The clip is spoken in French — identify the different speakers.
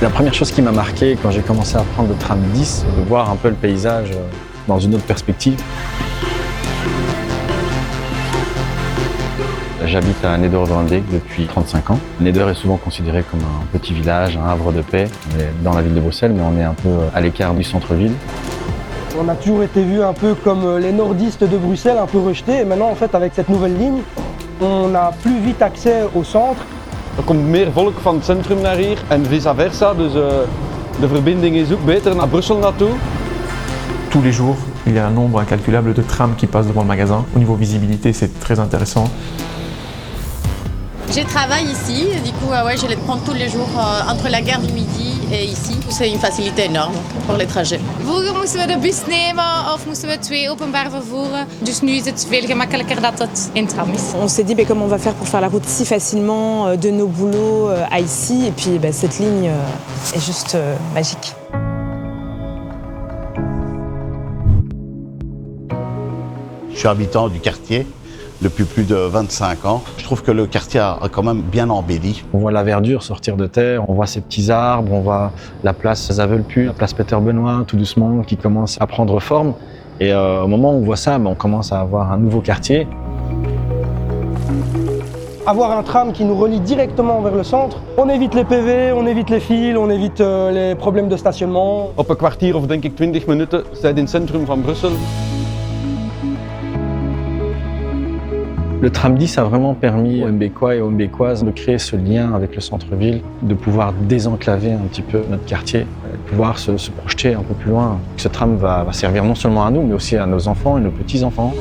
Speaker 1: La première chose qui m'a marqué quand j'ai commencé à prendre le tram 10, c'est de voir un peu le paysage dans une autre perspective. J'habite à Neder-Overbeek depuis 35 ans. Neder est souvent considéré comme un petit village, un havre de paix. On est dans la ville de Bruxelles, mais on est un peu à l'écart du centre-ville.
Speaker 2: On a toujours été vus un peu comme les nordistes de Bruxelles, un peu rejetés. Et maintenant, en fait, avec cette nouvelle ligne, on a plus vite accès au centre.
Speaker 3: Er komt meer volk van het centrum naar hier en vice versa, dus de verbinding is ook beter naar Brussel naartoe.
Speaker 4: Tous les jours, il y a un nombre incalculable de trams qui passent devant le magasin. Au niveau visibilité, c'est très intéressant.
Speaker 5: Je travaille ici, du coup je les prends tous les jours entre la gare du Midi et ici. C'est une facilité énorme pour les trajets.
Speaker 6: Vroeger moesten we de bus nemen of moesten we 2 openbaar vervoeren. Dus nu is het veel gemakkelijker dat het in tram is.
Speaker 7: On s'est dit comment on va faire pour faire la route si facilement de nos boulots à ici. Et puis cette ligne est juste magique.
Speaker 8: Je suis habitant du quartier depuis plus de 25 ans. Je trouve que le quartier a quand même bien embelli.
Speaker 1: On voit la verdure sortir de terre, on voit ces petits arbres, on voit la place Zavelpu, la place Peter-Benoît, tout doucement, qui commence à prendre forme. Et au moment où on voit ça, on commence à avoir un nouveau quartier.
Speaker 2: Avoir un tram qui nous relie directement vers le centre, on évite les PV, on évite les fils, on évite les problèmes de stationnement.
Speaker 3: Op een kwartier of denk ik 20 minuten zijn in het centrum van Brussel.
Speaker 1: Le tram 10 a vraiment permis aux Mbécois et aux Mbécoises de créer ce lien avec le centre-ville, de pouvoir désenclaver un petit peu notre quartier, de pouvoir se projeter un peu plus loin. Ce tram va servir non seulement à nous, mais aussi à nos enfants et nos petits-enfants.